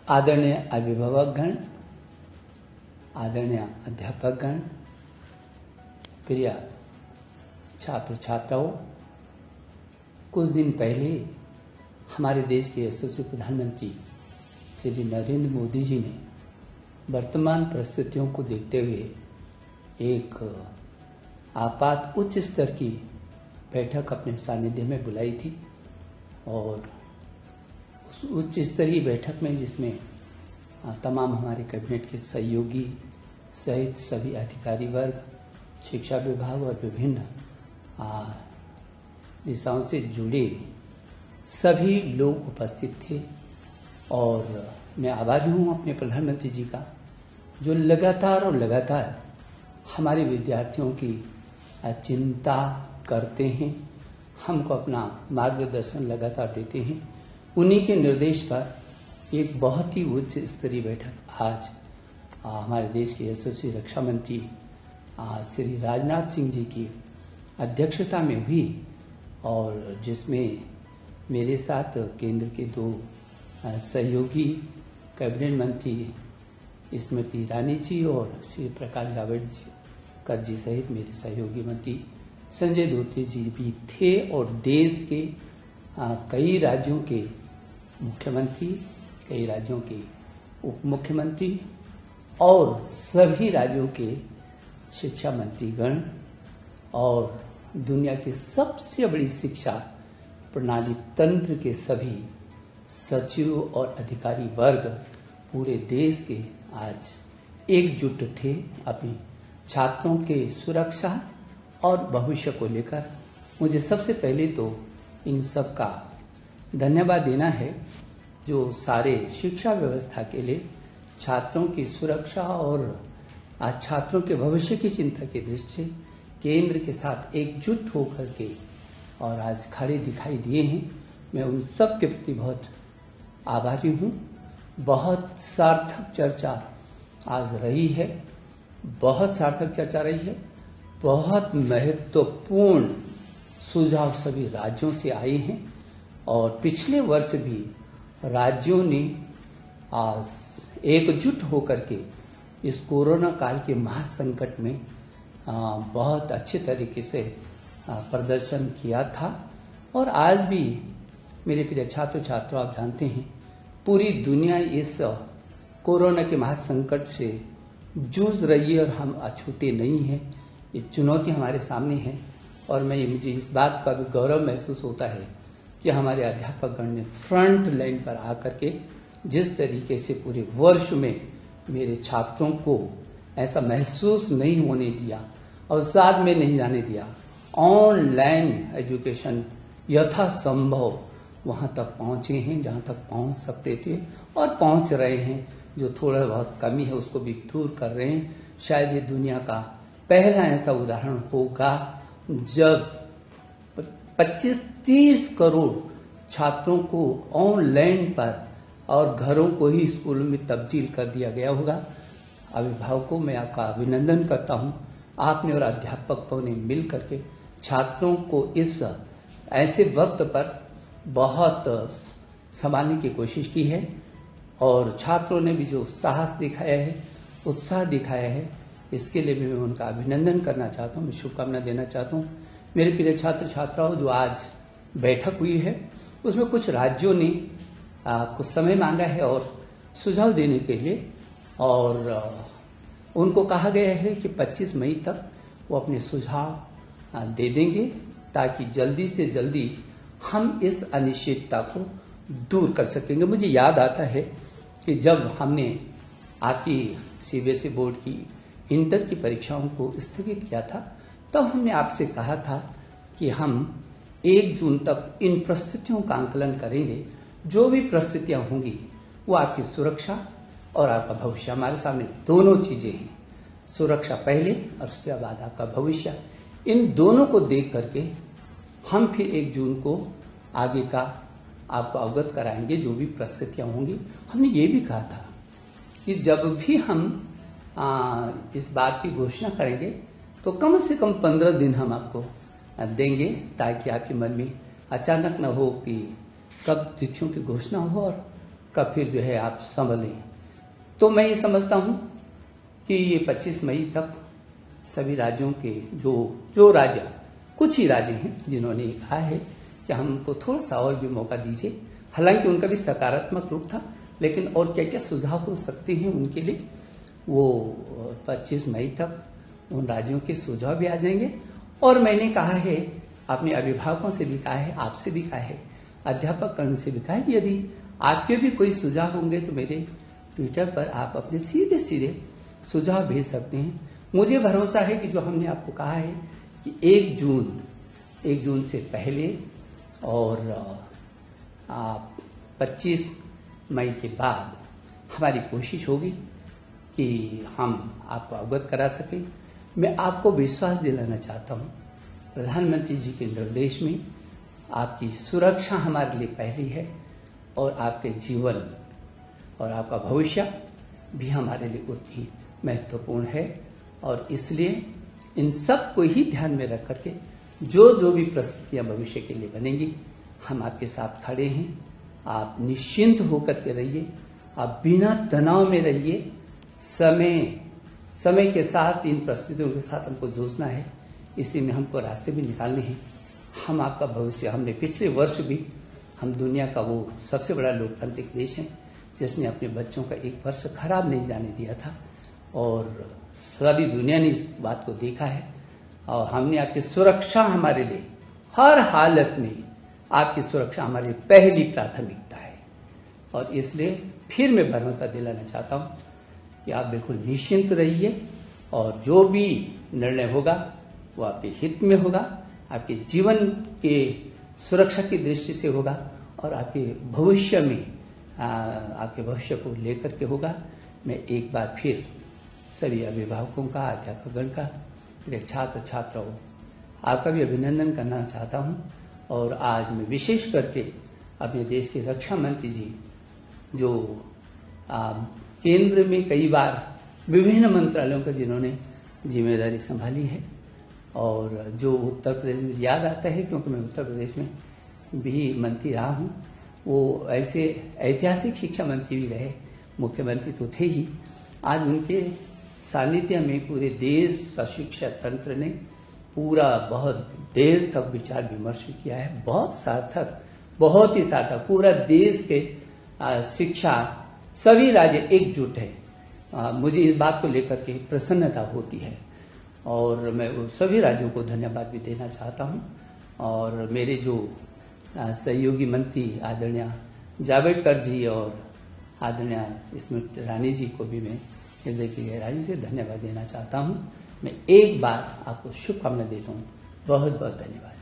आदरणीय अभिभावकगण, आदरणीय अध्यापकगण, प्रिय छात्र छात्राओं, कुछ दिन पहले हमारे देश के यशस्वी प्रधानमंत्री श्री नरेंद्र मोदी जी ने वर्तमान परिस्थितियों को देखते हुए एक आपात उच्च स्तर की बैठक अपने सानिध्य में बुलाई थी और उस उच्च स्तरीय बैठक में जिसमें तमाम हमारे कैबिनेट के सहयोगी सहित सभी अधिकारी वर्ग, शिक्षा विभाग और विभिन्न दिशाओं से जुड़े सभी लोग उपस्थित थे। और मैं आभारी हूं अपने प्रधानमंत्री जी का, जो लगातार हमारे विद्यार्थियों की चिंता करते हैं, हमको अपना मार्गदर्शन लगातार देते हैं। उन्हीं के निर्देश पर एक बहुत ही उच्च स्तरीय बैठक आज हमारे देश के यशस्वी रक्षा मंत्री श्री राजनाथ सिंह जी की अध्यक्षता में हुई और जिसमें मेरे साथ केंद्र के दो सहयोगी कैबिनेट मंत्री स्मृति ईरानी जी और श्री प्रकाश जावड़ेकर जी सहित मेरे सहयोगी मंत्री संजय धोत्रे जी भी थे और देश के कई राज्यों के मुख्यमंत्री, कई राज्यों के उप मुख्यमंत्री और सभी राज्यों के शिक्षा मंत्रीगण और दुनिया की सबसे बड़ी शिक्षा प्रणाली तंत्र के सभी सचिव और अधिकारी वर्ग पूरे देश के आज एकजुट थे अपनी छात्रों के सुरक्षा और भविष्य को लेकर। मुझे सबसे पहले तो इन सब का धन्यवाद देना है जो सारे शिक्षा व्यवस्था के लिए छात्रों की सुरक्षा और आज छात्रों के भविष्य की चिंता की दृष्टि से केंद्र के साथ एकजुट होकर के और आज खड़े दिखाई दिए हैं। मैं उन सब के प्रति बहुत आभारी हूं। बहुत सार्थक चर्चा आज रही है, बहुत सार्थक चर्चा रही है। बहुत महत्वपूर्ण सुझाव सभी राज्यों से आए हैं और पिछले वर्ष भी राज्यों ने आज एकजुट होकर के इस कोरोना काल के महासंकट में बहुत अच्छे तरीके से प्रदर्शन किया था। और आज भी मेरे प्रिय छात्र छात्रों, आप जानते हैं पूरी दुनिया इस कोरोना के महासंकट से जूझ रही है और हम अछूते नहीं हैं। ये चुनौती हमारे सामने है और मुझे इस बात का भी गौरव महसूस होता है कि हमारे अध्यापकगण ने फ्रंट लाइन पर आकर के जिस तरीके से पूरे वर्ष में मेरे छात्रों को ऐसा महसूस नहीं होने दिया और साथ में नहीं जाने दिया, ऑनलाइन एजुकेशन यथासंभव वहां तक पहुंचे हैं जहां तक पहुंच सकते थे और पहुंच रहे हैं। जो थोड़ा बहुत कमी है उसको भी दूर कर रहे हैं। शायद ये दुनिया का पहला ऐसा उदाहरण होगा जब 25-30 करोड़ छात्रों को ऑनलाइन पर और घरों को ही स्कूल में तब्दील कर दिया गया होगा। अभिभावकों में आपका अभिनंदन करता हूं। आपने और अध्यापकों ने मिल करके छात्रों को इस ऐसे वक्त पर बहुत संभालने की कोशिश की है और छात्रों ने भी जो साहस दिखाया है, उत्साह दिखाया है, इसके लिए भी मैं उनका अभिनंदन करना चाहता हूं, मैं शुभकामना देना चाहता हूं। मेरे प्रिय छात्र छात्राओं, जो आज बैठक हुई है उसमें कुछ राज्यों ने कुछ समय मांगा है और सुझाव देने के लिए और उनको कहा गया है कि 25 मई तक वो अपने सुझाव दे देंगे ताकि जल्दी से जल्दी हम इस अनिश्चितता को दूर कर सकेंगे। मुझे याद आता है कि जब हमने आपकी सीबीएसई बोर्ड की इंटर की परीक्षाओं को स्थगित किया था तब हमने आपसे कहा था कि हम 1 जून तक इन परिस्थितियों का आंकलन करेंगे। जो भी परिस्थितियां होंगी वो आपकी सुरक्षा और आपका भविष्य, हमारे सामने दोनों चीजें हैं, सुरक्षा पहले और उसके बाद आपका भविष्य। इन दोनों को देख करके हम फिर 1 जून को आगे का आपको अवगत कराएंगे जो भी परिस्थितियां होंगी। हमने ये भी कहा था कि जब भी हम इस बात की घोषणा करेंगे तो कम से कम 15 दिन हम आपको देंगे ताकि आपके मन में अचानक न हो कि कब तिथियों की घोषणा हो और का फिर जो है आप संभलें। तो मैं ये समझता हूं कि ये 25 मई तक सभी राज्यों के जो राज्य, कुछ ही राज्य हैं जिन्होंने कहा है कि हमको थोड़ा सा और भी मौका दीजिए। हालांकि उनका भी सकारात्मक रूप था, लेकिन और क्या क्या सुझाव हो सकते हैं उनके लिए, वो 25 मई तक उन राज्यों के सुझाव भी आ जाएंगे। और मैंने कहा है, अपने अभिभावकों से भी कहा है, आपसे भी कहा है, अध्यापक कर्ण से भी कहा है, यदि आपके भी कोई सुझाव होंगे तो मेरे ट्विटर पर आप अपने सीधे सीधे सुझाव भेज सकते हैं। मुझे भरोसा है कि जो हमने आपको कहा है कि 1 जून से पहले और 25 मई के बाद हमारी कोशिश होगी कि हम आपको अवगत करा सकें। मैं आपको विश्वास दिलाना चाहता हूं, प्रधानमंत्री जी के निर्देश में आपकी सुरक्षा हमारे लिए पहली है और आपके जीवन और आपका भविष्य भी हमारे लिए उतनी महत्वपूर्ण है। और इसलिए इन सब को ही ध्यान में रख करके जो भी परिस्थितियां भविष्य के लिए बनेंगी, हम आपके साथ खड़े हैं। आप निश्चिंत होकर के रहिए, आप बिना तनाव में रहिए। समय के साथ इन परिस्थितियों के साथ हमको जूझना है, इसी में हमको रास्ते भी निकालने हैं। हम आपका भविष्य, हमने पिछले वर्ष भी, हम दुनिया का वो सबसे बड़ा लोकतांत्रिक देश है जिसने अपने बच्चों का 1 वर्ष खराब नहीं जाने दिया था, और सारी दुनिया ने इस बात को देखा है। और हमने आपकी सुरक्षा, हमारे लिए हर हालत में आपकी सुरक्षा हमारी पहली प्राथमिकता है। और इसलिए फिर मैं भरोसा दिलाना चाहता हूं कि आप बिल्कुल निश्चिंत रहिए, और जो भी निर्णय होगा वो आपके हित में होगा, आपके जीवन के सुरक्षा की दृष्टि से होगा, और आपके भविष्य में आपके भविष्य को लेकर के होगा। मैं एक बार फिर सभी अभिभावकों का, अध्यापकगण का, मेरे छात्र छात्राओं, आपका भी अभिनंदन करना चाहता हूं। और आज मैं विशेष करके अपने देश के रक्षा मंत्री जी, जो केंद्र में कई बार विभिन्न मंत्रालयों का जिन्होंने जिम्मेदारी संभाली है, और जो उत्तर प्रदेश में याद आता है क्योंकि मैं उत्तर प्रदेश में भी मंत्री रहा हूं, वो ऐसे ऐतिहासिक शिक्षा मंत्री भी रहे, मुख्यमंत्री तो थे ही। आज उनके सानिध्य में पूरे देश का शिक्षा तंत्र ने पूरा बहुत देर तक विचार विमर्श किया है, बहुत सार्थक, बहुत ही सार्थक। पूरा देश के शिक्षा, सभी राज्य एकजुट है। मुझे इस बात को लेकर के प्रसन्नता होती है, और मैं सभी राज्यों को धन्यवाद भी देना चाहता हूं। और मेरे जो सहयोगी मंत्री आदरणीय जावड़ेकर जी और आदरणीय स्मृति ईरानी जी को भी मैं हृदय की गहराई से धन्यवाद देना चाहता हूं। मैं एक बार आपको शुभकामना देता हूं। बहुत बहुत धन्यवाद।